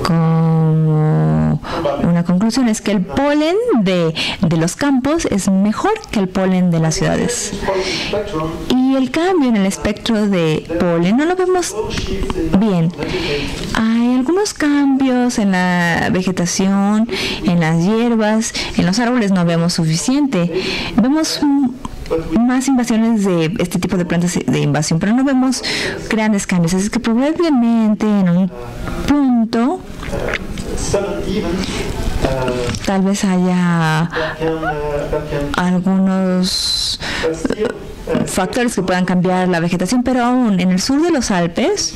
como una conclusión es que el polen de los campos es mejor que el polen de las ciudades. Y el cambio en el espectro de polen no lo vemos bien. Hay algunos cambios en la vegetación, en las hierbas, en los árboles no vemos suficiente. Vemos más invasiones de este tipo de plantas de invasión, pero no vemos grandes cambios. Así que probablemente en un punto tal vez haya algunos factores que puedan cambiar la vegetación, pero aún en el sur de los Alpes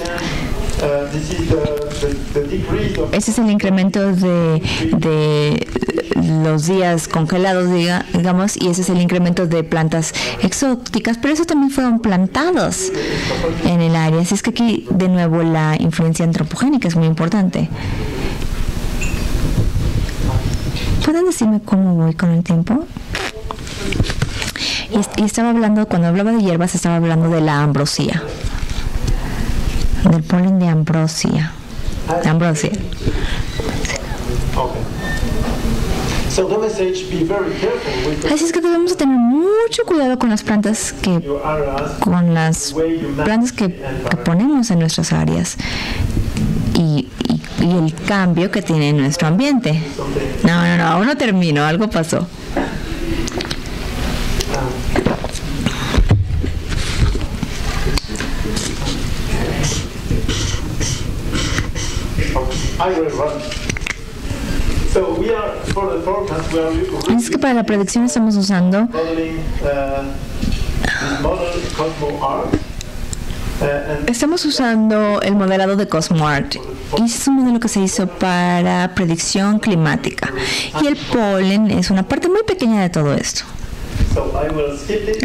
ese es el incremento de los días congelados, digamos, y ese es el incremento de plantas exóticas, pero eso también fueron plantados en el área. Así es que aquí, de nuevo, la influencia antropogénica es muy importante. ¿Pueden decirme cómo voy con el tiempo? Y estaba hablando, cuando hablaba de hierbas, estaba hablando de la ambrosía, del polen de ambrosia. Ambrosia. Así es que debemos tener mucho cuidado con las plantas que ponemos en nuestras áreas y el cambio que tiene en nuestro ambiente. No, aún no termino, algo pasó. Es que para la predicción estamos usando el modelado de CosmoArt, y ese es un modelo que se hizo para predicción climática, y el polen es una parte muy pequeña de todo esto.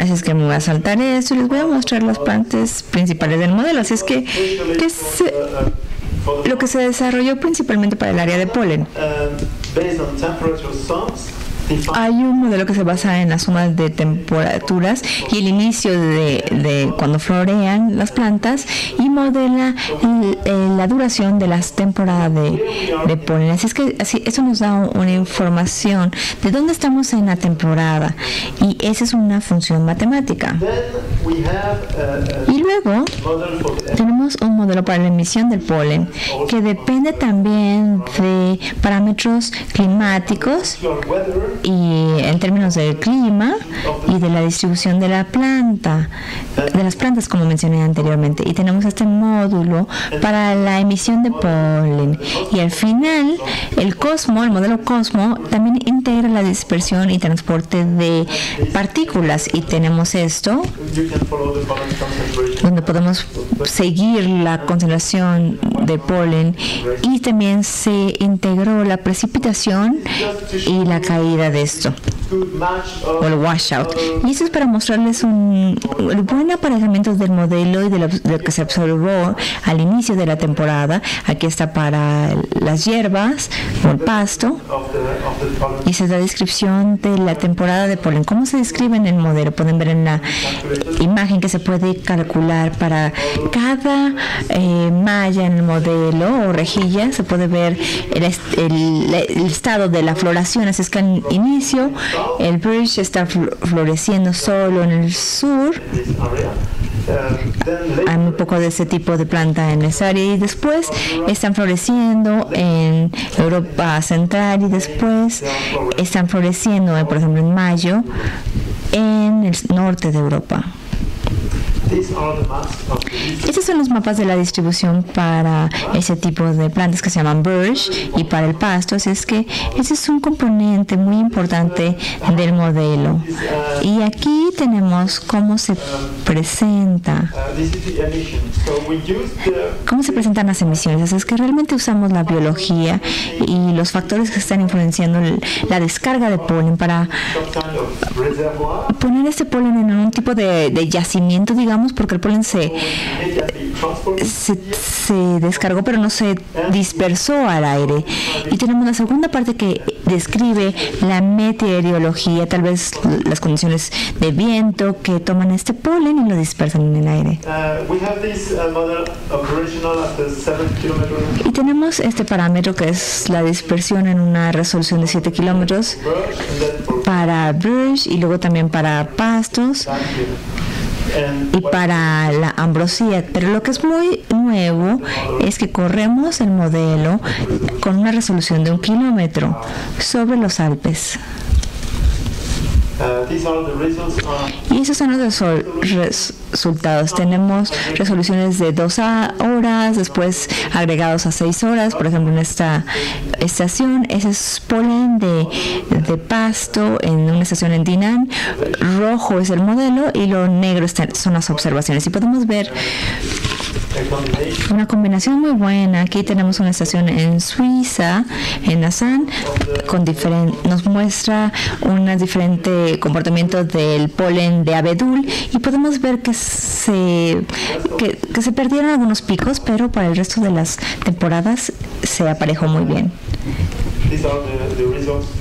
Así es que me voy a saltar esto y les voy a mostrar las partes principales del modelo. Así es que lo que se desarrolló principalmente para el área de polen. Hay un modelo que se basa en la suma de temperaturas y el inicio de cuando florean las plantas y modela la duración de las temporadas de polen. Así es que eso nos da una información de dónde estamos en la temporada y esa es una función matemática. Y luego tenemos un modelo para la emisión del polen que depende también de parámetros climáticos y en términos del clima y de la distribución de las plantas como mencioné anteriormente, y tenemos este módulo para la emisión de polen y al final el modelo Cosmo también integra la dispersión y transporte de partículas y tenemos esto donde podemos seguir la concentración de polen y también se integró la precipitación y la caída de esto o el washout, y eso es para mostrarles un buen aparejamiento del modelo y de lo que se observó al inicio de la temporada. Aquí está para las hierbas o el pasto y se da descripción de la temporada de polen. ¿Cómo se describe en el modelo? Pueden ver en la imagen que se puede calcular para cada malla en el modelo o rejilla. Se puede ver el estado de la floración. Así es que al inicio el bridge está floreciendo solo en el sur. Hay muy poco de ese tipo de planta en esa área y después están floreciendo en Europa Central y después están floreciendo, por ejemplo, en mayo en el norte de Europa. Estos son los mapas de la distribución para ese tipo de plantas que se llaman birch y para el pasto. Así es que ese es un componente muy importante del modelo. Y aquí tenemos cómo se presentan las emisiones. Así es que realmente usamos la biología y los factores que están influenciando la descarga de polen para poner este polen en un tipo de yacimiento, digamos, porque el polen se descargó pero no se dispersó al aire. Y tenemos la segunda parte que describe la meteorología, tal vez las condiciones de viento que toman este polen y lo dispersan en el aire. Y tenemos este parámetro que es la dispersión en una resolución de 7 kilómetros para birch y luego también para pastos y para la ambrosía, pero lo que es muy nuevo es que corremos el modelo con una resolución de 1 kilómetro sobre los Alpes. Y esos son los resultados. Tenemos resoluciones de 2 horas, después agregados a 6 horas. Por ejemplo, en esta estación, ese es polen de pasto en una estación en Dinan. Rojo es el modelo y lo negro son las observaciones. Y podemos ver una combinación muy buena. Aquí tenemos una estación en Suiza, en Lausanne, nos muestra un diferente comportamiento del polen de abedul y podemos ver que se perdieron algunos picos, pero para el resto de las temporadas se aparejó muy bien.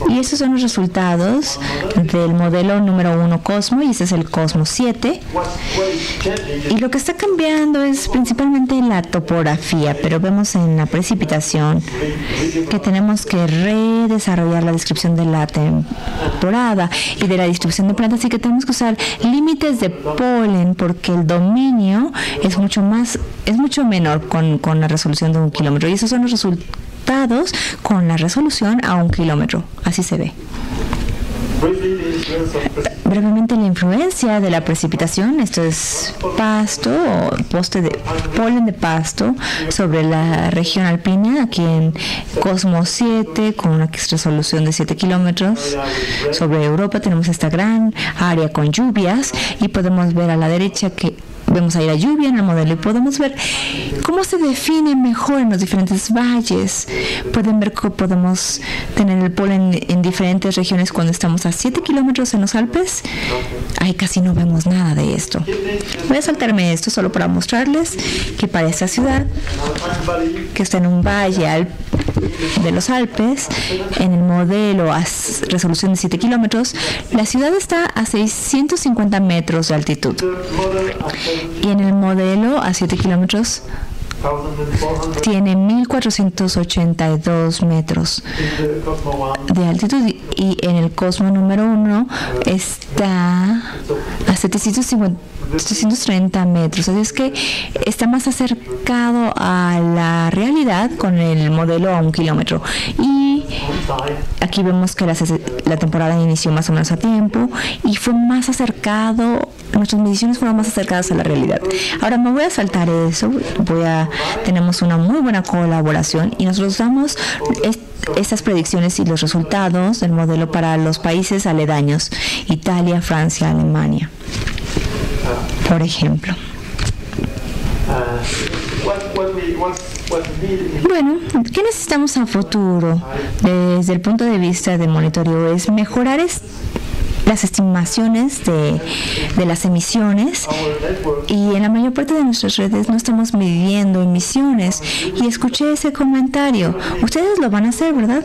Y estos son los resultados del modelo número 1 Cosmo, y este es el Cosmo 7. Y lo que está cambiando es principalmente la topografía, pero vemos en la precipitación que tenemos que redesarrollar la descripción de la temporada y de la distribución de plantas, y que tenemos que usar límites de polen porque el dominio es mucho menor con la resolución de 1 kilómetro. Y esos son los resultados con la resolución a 1 kilómetro. Así se ve. Brevemente, la influencia de la precipitación. Esto es pasto o polen de pasto sobre la región alpina, aquí en Cosmo 7 con una resolución de 7 kilómetros. Sobre Europa tenemos esta gran área con lluvias y podemos ver a la derecha que vemos ahí la lluvia en el modelo y podemos ver cómo se define mejor en los diferentes valles. Pueden ver que podemos tener el polen en diferentes regiones cuando estamos a 7 kilómetros en los Alpes. Ahí casi no vemos nada de esto. Voy a saltarme esto solo para mostrarles que para esta ciudad, que está en un valle de los Alpes, en el modelo a resolución de 7 kilómetros, la ciudad está a 650 metros de altitud. Y en el modelo a 7 kilómetros tiene 1.482 metros de altitud, y en el Cosmo número 1 está a 730 metros. Así es que está más acercado a la realidad con el modelo a 1 kilómetro. Y aquí vemos que la temporada inició más o menos a tiempo y fue más acercado, nuestras mediciones fueron más acercadas a la realidad. Ahora me voy a saltar eso, tenemos una muy buena colaboración y nosotros damos estas predicciones y los resultados del modelo para los países aledaños, Italia, Francia, Alemania, por ejemplo. Bueno, ¿qué necesitamos a futuro desde el punto de vista de monitoreo? Es mejorar las estimaciones de las emisiones, y en la mayor parte de nuestras redes no estamos midiendo emisiones, y escuché ese comentario. Ustedes lo van a hacer, ¿verdad?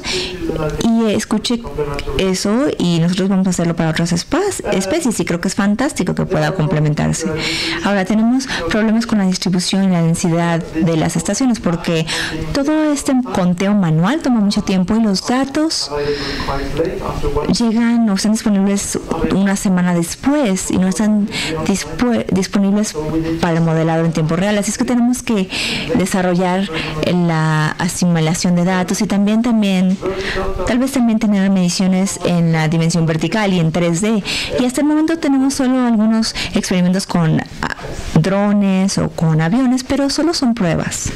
Y escuché eso, y nosotros vamos a hacerlo para otras especies, y creo que es fantástico que pueda complementarse. Ahora tenemos problemas con la distribución y la densidad de las estaciones, porque todo este conteo manual toma mucho tiempo y los datos llegan o están disponibles una semana después y no están disponibles para el modelado en tiempo real. Así es que tenemos que desarrollar la asimilación de datos y también tal vez también tener mediciones en la dimensión vertical y en 3D. Y hasta el momento tenemos solo algunos experimentos con drones o con aviones, pero solo son pruebas.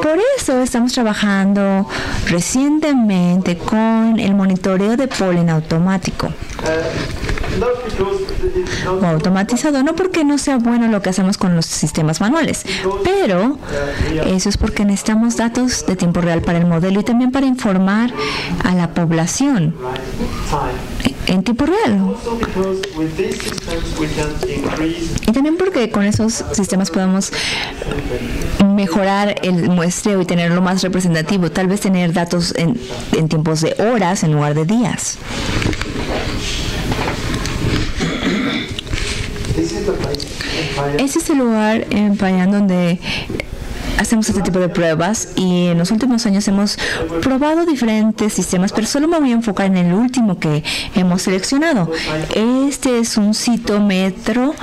Por eso estamos trabajando recientemente con el monitoreo de polen automático o automatizado, no porque no sea bueno lo que hacemos con los sistemas manuales, pero eso es porque necesitamos datos de tiempo real para el modelo y también para informar a la población en tiempo real. Y también porque con esos sistemas podemos mejorar el muestreo y tenerlo más representativo, tal vez tener datos en tiempos de horas en lugar de días. Ese es el lugar en Payán donde hacemos este tipo de pruebas, y en los últimos años hemos probado diferentes sistemas, pero solo me voy a enfocar en el último que hemos seleccionado. Este es un citómetro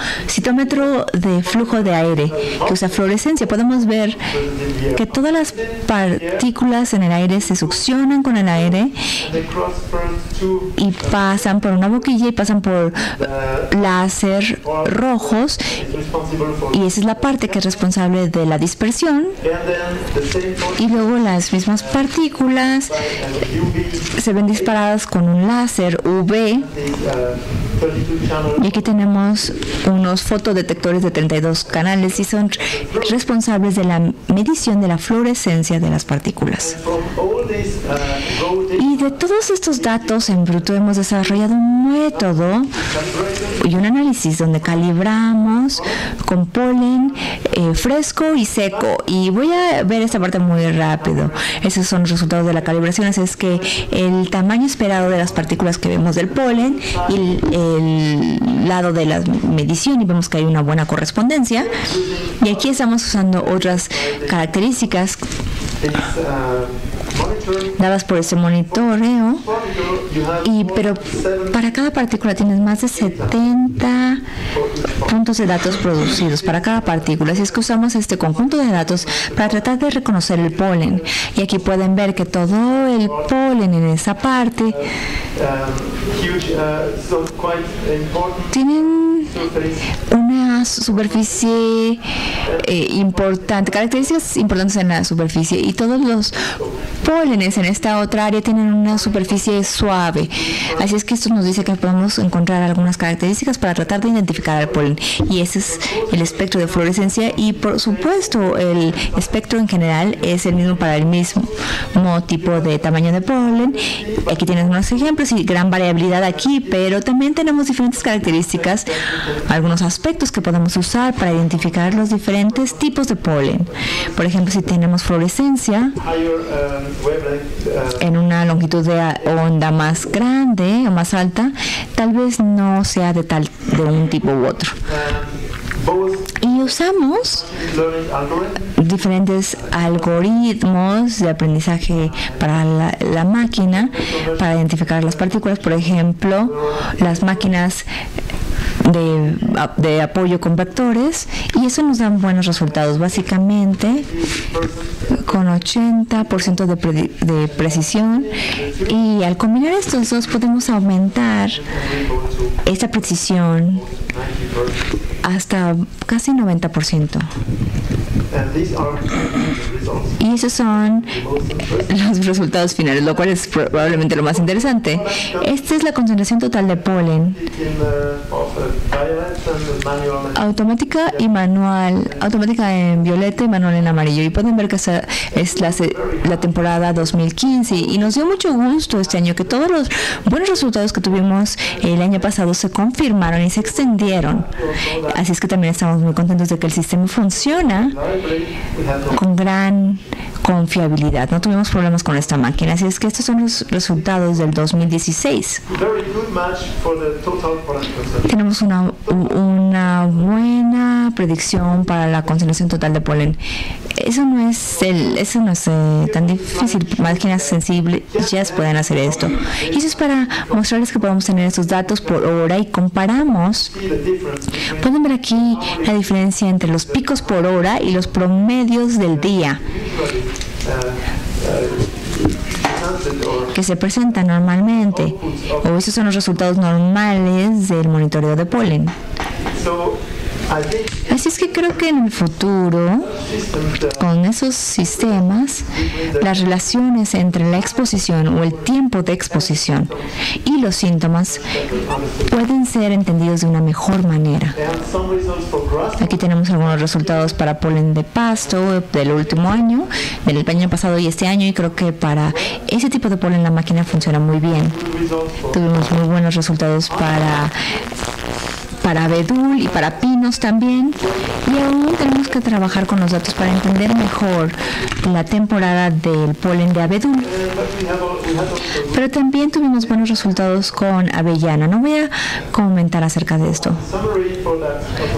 de flujo de aire que usa fluorescencia. Podemos ver que todas las partículas en el aire se succionan con el aire y pasan por una boquilla y pasan por láser rojos, y esa es la parte que es responsable de la dispersión. Y luego las mismas partículas se ven disparadas con un láser UV. Y aquí tenemos unos fotodetectores de 32 canales y son responsables de la medición de la fluorescencia de las partículas. Y de todos estos datos en bruto hemos desarrollado un método y un análisis donde calibramos con polen fresco y seco. Y voy a ver esta parte muy rápido. Esos son los resultados de la calibración. Así es que el tamaño esperado de las partículas que vemos del polen y el lado de la medición, y vemos que hay una buena correspondencia. Y aquí estamos usando otras características dadas por este monitoreo, pero para cada partícula tienes más de 70 puntos de datos producidos para cada partícula. Así es que usamos este conjunto de datos para tratar de reconocer el polen, y aquí pueden ver que todo el polen en esa parte tienen una superficie importante, características importantes en la superficie, y todos los pólenes en esta otra área tienen una superficie suave. Así es que esto nos dice que podemos encontrar algunas características para tratar de identificar identificar al polen. Y ese es el espectro de fluorescencia, y por supuesto el espectro en general es el mismo para el mismo tipo de tamaño de polen. Aquí tienes unos ejemplos y gran variabilidad aquí, pero también tenemos diferentes características, algunos aspectos que podemos usar para identificar los diferentes tipos de polen. Por ejemplo, si tenemos fluorescencia en una longitud de onda más grande o más alta, tal vez no sea de un tipo u otro. Y usamos diferentes algoritmos de aprendizaje para la máquina para identificar las partículas. Por ejemplo, las máquinas de apoyo con vectores, y eso nos da buenos resultados, básicamente con 80% de precisión, y al combinar estos dos podemos aumentar esta precisión hasta casi 90%. Y esos son los resultados finales, lo cual es probablemente lo más interesante. Esta es la concentración total de polen, automática y manual, automática en violeta y manual en amarillo. Y pueden ver que esa es la temporada 2015, y nos dio mucho gusto este año que todos los buenos resultados que tuvimos el año pasado se confirmaron y se extendieron. Así es que también estamos muy contentos de que el sistema funciona con gran confiabilidad. No tuvimos problemas con esta máquina. Así es que estos son los resultados del 2016. Tenemos una buena predicción para la concentración total de polen. Eso no es tan difícil. Máquinas sensibles ya pueden hacer esto. Y eso es para mostrarles que podemos tener estos datos por hora, y comparamos. Pueden ver aquí la diferencia entre los picos por hora y los promedios del día que se presentan normalmente, o esos son los resultados normales del monitoreo de polen. Así es que creo que en el futuro, con esos sistemas, las relaciones entre la exposición o el tiempo de exposición y los síntomas pueden ser entendidos de una mejor manera. Aquí tenemos algunos resultados para polen de pasto del último año, del año pasado y este año, y creo que para ese tipo de polen la máquina funciona muy bien. Tuvimos muy buenos resultados para abedul y para pinos también, y aún tenemos que trabajar con los datos para entender mejor la temporada del polen de abedul. Pero también tuvimos buenos resultados con avellana. No voy a comentar acerca de esto.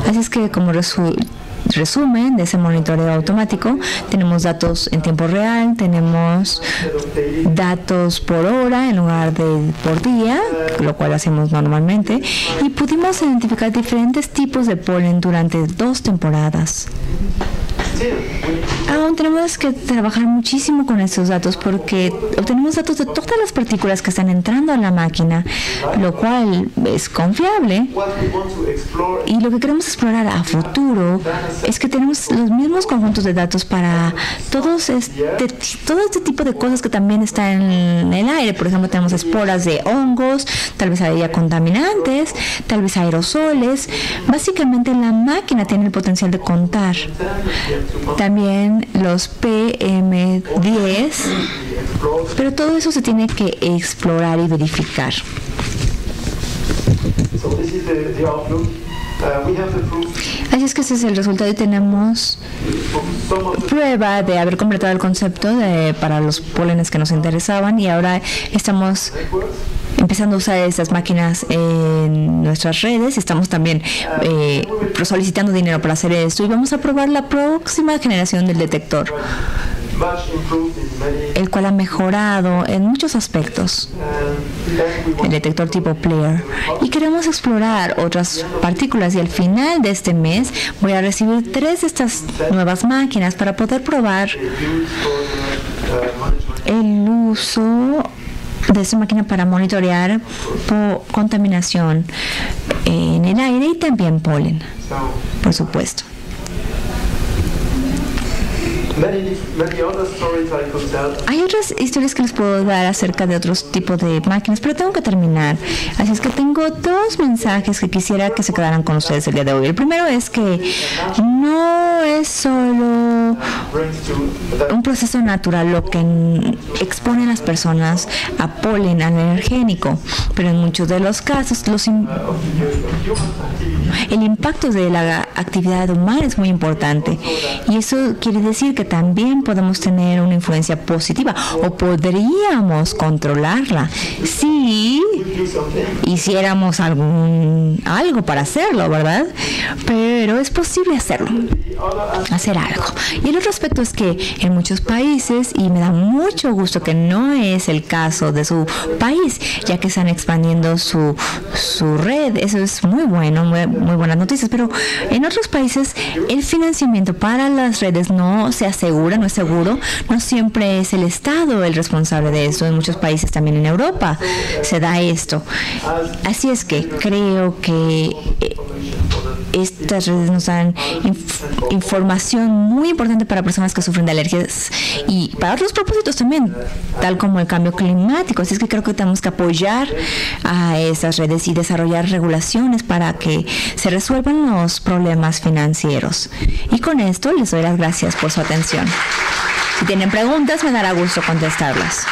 Así es que como resumen de ese monitoreo automático, tenemos datos en tiempo real, tenemos datos por hora en lugar de por día, lo cual hacemos normalmente, y pudimos identificar diferentes tipos de polen durante 2 temporadas. Aún tenemos que trabajar muchísimo con estos datos, porque obtenemos datos de todas las partículas que están entrando a la máquina, lo cual es confiable. Y lo que queremos explorar a futuro es que tenemos los mismos conjuntos de datos para todo este tipo de cosas que también están en el aire. Por ejemplo, tenemos esporas de hongos, tal vez haya contaminantes, tal vez aerosoles. Básicamente la máquina tiene el potencial de contar también los PM10, pero todo eso se tiene que explorar y verificar. Así es que ese es el resultado, y tenemos prueba de haber completado el concepto para los pólenes que nos interesaban, y ahora estamos empezando a usar estas máquinas en nuestras redes. Estamos también solicitando dinero para hacer esto, y vamos a probar la próxima generación del detector, el cual ha mejorado en muchos aspectos, el detector tipo Player, y queremos explorar otras partículas, y al final de este mes voy a recibir 3 de estas nuevas máquinas para poder probar el uso de esta máquina para monitorear contaminación en el aire y también polen, por supuesto. Many other stories I could tell. Hay otras historias que les puedo dar acerca de otros tipos de máquinas, pero tengo que terminar. Así es que tengo dos mensajes que quisiera que se quedaran con ustedes el día de hoy. El primero es que no es solo un proceso natural lo que expone a las personas a polen alergénico, pero en muchos de los casos el impacto de la actividad humana es muy importante, y eso quiere decir que también podemos tener una influencia positiva o podríamos controlarla si hiciéramos algo para hacerlo, ¿verdad? Pero es posible hacer algo. Y el otro aspecto es que en muchos países, y me da mucho gusto que no es el caso de su país, ya que están expandiendo su red, eso es muy bueno, muy buenas noticias, pero en otros países el financiamiento para las redes no se asegura, no es seguro, no siempre es el Estado el responsable de eso. En muchos países, también en Europa, se da esto. Así es que creo que estas redes nos dan información muy importante para personas que sufren de alergias y para otros propósitos también, tal como el cambio climático. Así es que creo que tenemos que apoyar a esas redes y desarrollar regulaciones para que se resuelvan los problemas financieros. Y con esto les doy las gracias por su atención. Si tienen preguntas, me dará gusto contestarlas.